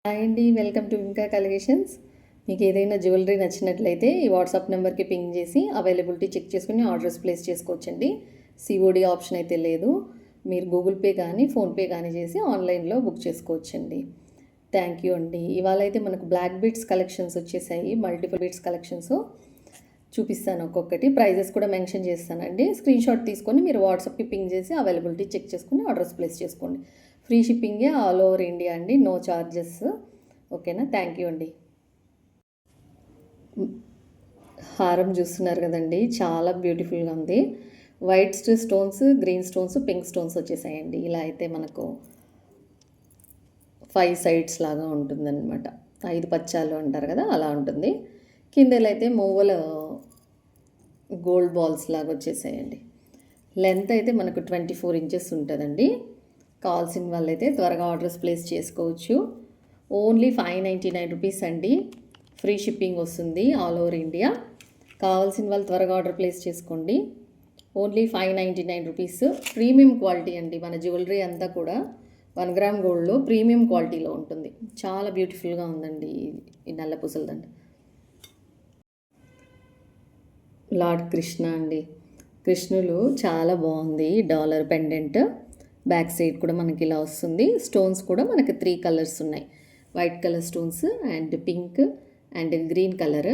Hi అండి, welcome to వింకా collections. మీకు ఏదైనా జ్యువెలరీ నచ్చినట్లయితే ఈ వాట్సాప్ నెంబర్కి పింగ్ చేసి అవైలబిలిటీ చెక్ చేసుకుని ఆర్డర్స్ ప్లేస్ చేసుకోవచ్చండి. సిఓడి ఆప్షన్ అయితే లేదు. మీరు గూగుల్ పే కానీ ఫోన్పే కానీ చేసి ఆన్లైన్లో బుక్ చేసుకోవచ్చండి. థ్యాంక్ యూ అండి. ఇవాళ అయితే మనకు బ్లాక్ బీడ్స్ కలెక్షన్స్ వచ్చేసాయి. మల్టిపుల్ బీడ్స్ కలెక్షన్స్ చూపిస్తాను, ఒక్కొక్కటి ప్రైజెస్ కూడా మెన్షన్ చేస్తానండి. స్క్రీన్ షాట్ తీసుకొని మీరు వాట్సాప్కి పింగ్ చేసి అవైలబిలిటీ చెక్ చేసుకుని ఆర్డర్స్ ప్లేస్ చేసుకోండి. ఫ్రీ షిప్పింగే ఆల్ ఓవర్ ఇండియా అండి, నో చార్జెస్. ఓకేనా? థ్యాంక్ యూ అండి. హారం చూస్తున్నారు కదండి, చాలా బ్యూటిఫుల్గా ఉంది. White stones, green stones, pink stones వచ్చేసాయండి. ఇలా అయితే మనకు 5 సైడ్స్ లాగా ఉంటుందన్నమాట. 5 పచ్చాలు అంటారు కదా, అలా ఉంటుంది. కిందలో అయితే మూవల గోల్డ్ బాల్స్ లాగా వచ్చేసాయండి. లెంత్ అయితే మనకు 24 ఇంచెస్ ఉంటుందండి. కావాల్సిన వాళ్ళైతే త్వరగా ఆర్డర్స్ ప్లేస్ చేసుకోవచ్చు. ఓన్లీ 599 రూపీస్ అండి. ఫ్రీ షిప్పింగ్ వస్తుంది ఆల్ ఓవర్ ఇండియా. కావాల్సిన వాళ్ళు త్వరగా ఆర్డర్ ప్లేస్ చేసుకోండి. Only 599 rupees. ప్రీమియం క్వాలిటీ అండి. మన జ్యువెలరీ అంతా కూడా 1 గ్రామ్ గోల్డ్లో ప్రీమియం క్వాలిటీలో ఉంటుంది. చాలా బ్యూటిఫుల్గా ఉందండి ఈ నల్ల పూసలదండ. లార్డ్ కృష్ణ అండి. కృష్ణులు చాలా బాగుంది. డాలర్ పెండెంట్ బ్యాక్ సైడ్ కూడా మనకి ఇలా వస్తుంది. స్టోన్స్ కూడా మనకి 3 కలర్స్ ఉన్నాయి. White colour stones and pink and green colour.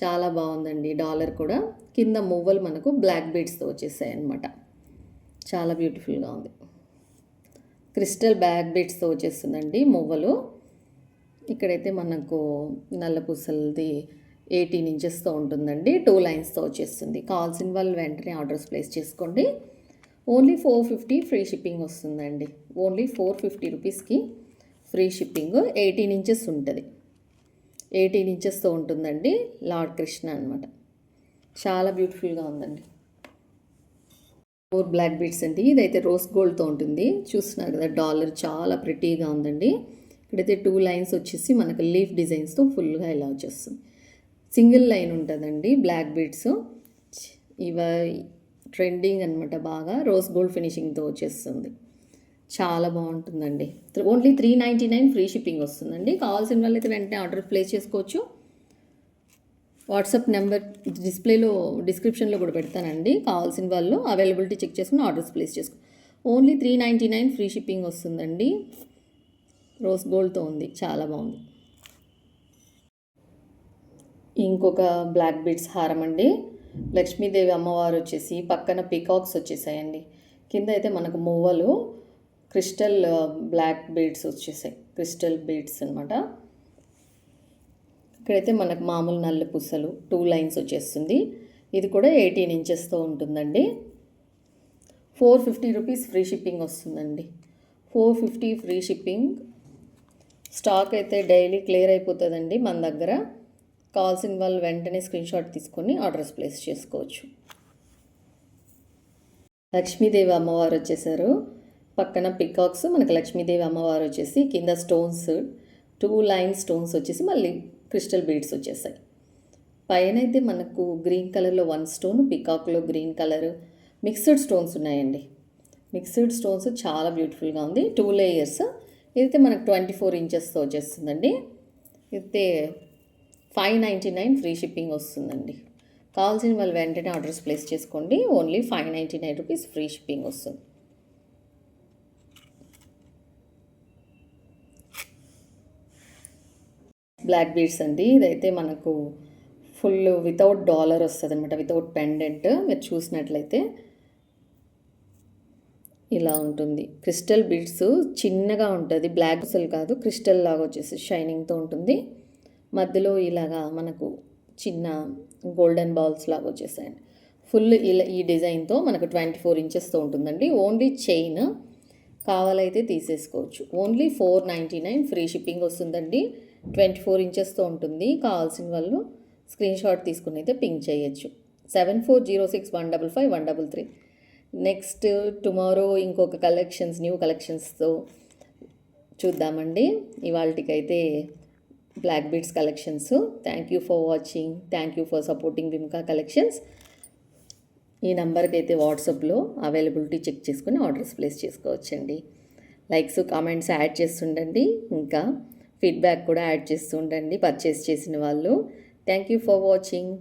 చాలా బాగుందండి. డాలర్ కూడా కింద మువ్వలు మనకు బ్లాక్ బీడ్స్తో వచ్చేసాయి అన్నమాట. చాలా బ్యూటిఫుల్గా ఉంది. క్రిస్టల్ బ్లాక్ బీడ్స్తో వచ్చేస్తుందండి మువ్వలు. ఇక్కడైతే మనకు నల్ల పూసలది 18 ఇంచెస్తో ఉంటుందండి. 2 లైన్స్తో వచ్చేస్తుంది. కావాల్సిన వాళ్ళు వెంటనే ఆర్డర్స్ ప్లేస్ చేసుకోండి. ఓన్లీ 450 ఫ్రీ షిప్పింగ్ వస్తుందండి. ఓన్లీ 450 రూపీస్కి ఫ్రీ షిప్పింగ్. 18 ఇంచెస్ ఉంటుంది. 18 ఇంచెస్తో ఉంటుందండి. లార్డ్ కృష్ణ అనమాట. చాలా బ్యూటిఫుల్గా ఉందండి. 4 బ్లాక్ బీడ్స్ అండి. ఇదైతే రోజ్ గోల్డ్తో ఉంటుంది. చూస్తున్నారు కదా, డాలర్ చాలా ప్రిటీగా ఉందండి. ఇక్కడైతే 2 లైన్స్ వచ్చేసి మనకు లీఫ్ డిజైన్స్తో ఫుల్గా ఇలా వచ్చేస్తుంది. సింగిల్ లైన్ ఉంటుందండి బ్లాక్ బీడ్స్. ఇవ ట్రెండింగ్ అనమాట. బాగా రోజ్ గోల్డ్ ఫినిషింగ్తో వచ్చేస్తుంది. చాలా బాగుంటుందండి. ఓన్లీ 399 ఫ్రీ షిప్పింగ్ వస్తుందండి. కావాల్సిన వాళ్ళైతే వెంటనే ఆర్డర్ ప్లేస్ చేసుకోవచ్చు. వాట్సాప్ నెంబర్ డిస్ప్లేలో డిస్క్రిప్షన్లో కూడా పెడతానండి. కావాల్సిన వాళ్ళు అవైలబిలిటీ చెక్ చేసుకుని ఆర్డర్స్ ప్లేస్ చేసుకో. ఓన్లీ 399 ఫ్రీ షిప్పింగ్ వస్తుందండి. రోజ్ గోల్డ్తో ఉంది. చాలా బాగుంది. ఇంకొక బ్లాక్ బీడ్స్ హారం అండి. లక్ష్మీదేవి అమ్మవారు వచ్చేసి పక్కన పికాక్స్ వచ్చేసాయండి. కింద అయితే మనకు మువ్వలు క్రిస్టల్ బ్లాక్ బీడ్స్ వచ్చేసాయి. క్రిస్టల్ బీడ్స్ అనమాట. ఇక్కడైతే మనకు మామూలు నల్ల పూసలు 2 లైన్స్ వచ్చేస్తుంది. ఇది కూడా 18 ఇంచెస్తో ఉంటుందండి. 450 రూపీస్ ఫ్రీ షిప్పింగ్ వస్తుందండి. 450 ఫ్రీ షిప్పింగ్. స్టాక్ అయితే డైలీ క్లియర్ అయిపోతుందండి మన దగ్గర. కావాల్సిన వాళ్ళు వెంటనే స్క్రీన్ షాట్ తీసుకొని ఆర్డర్స్ ప్లేస్ చేసుకోవచ్చు. లక్ష్మీదేవి అమ్మవారు వచ్చేసారు. పక్కన పికాక్స్, మనకు లక్ష్మీదేవి అమ్మవారు వచ్చేసి కింద స్టోన్స్ 2 లైన్ స్టోన్స్ వచ్చేసి మళ్ళీ క్రిస్టల్ బీడ్స్ వచ్చేసాయి. పైన అయితే మనకు గ్రీన్ కలర్లో 1 స్టోన్, పికాక్లో గ్రీన్ కలర్ మిక్స్డ్ స్టోన్స్ ఉన్నాయండి. మిక్స్డ్ స్టోన్స్ చాలా బ్యూటిఫుల్గా ఉంది. 2 లేయర్స్. ఇదైతే మనకు 24 ఇంచెస్తో వచ్చేస్తుందండి. అయితే 599 ఫ్రీ షిప్పింగ్ వస్తుందండి. కావాల్సిన వాళ్ళు వెంటనే ఆర్డర్స్ ప్లేస్ చేసుకోండి. ఓన్లీ 599 రూపీస్ ఫ్రీ షిప్పింగ్ వస్తుంది. బ్లాక్ బీడ్స్ అండి. ఇదైతే మనకు ఫుల్ వితౌట్ డాలర్ వస్తుంది అనమాట, వితౌట్ పెండెంట్. మీరు చూసినట్లయితే ఇలా ఉంటుంది. క్రిస్టల్ బీడ్స్ చిన్నగా ఉంటుంది. బ్లాక్ అసలు కాదు, క్రిస్టల్ లాగా వచ్చేసి షైనింగ్తో ఉంటుంది. మధ్యలో ఇలాగా మనకు చిన్న గోల్డెన్ బాల్స్ లాగా వచ్చేసాయండి. ఫుల్ ఇలా ఈ డిజైన్తో మనకు 24 ఇంచెస్తో ఉంటుందండి. ఓన్లీ చైన్ కావాలైతే తీసేసుకోవచ్చు. ఓన్లీ 499 ఫ్రీ షిప్పింగ్ వస్తుందండి. 24 ఇంచెస్తో ఉంటుంది. కావాల్సిన వాళ్ళు స్క్రీన్ షాట్ తీసుకుని అయితే పింక్ చేయొచ్చు. 7406155133. నెక్స్ట్ టుమారో ఇంకొక కలెక్షన్స్, న్యూ కలెక్షన్స్తో చూద్దామండి. ఇవాళకైతే black beads collections. Thank you for watching. Thank you for supporting Vimka collections. ఈ నెంబర్కి అయితే వాట్సాప్లో అవైలబిలిటీ చెక్ చేసుకుని ఆర్డర్స్ ప్లేస్ చేసుకోవచ్చండి. లైక్స్, కామెంట్స్ యాడ్ చేస్తుండండి. ఇంకా ఫీడ్‌బ్యాక్ కూడా యాడ్ చేస్తూ ఉండండి పర్చేస్ చేసిన వాళ్ళు. Thank you for watching.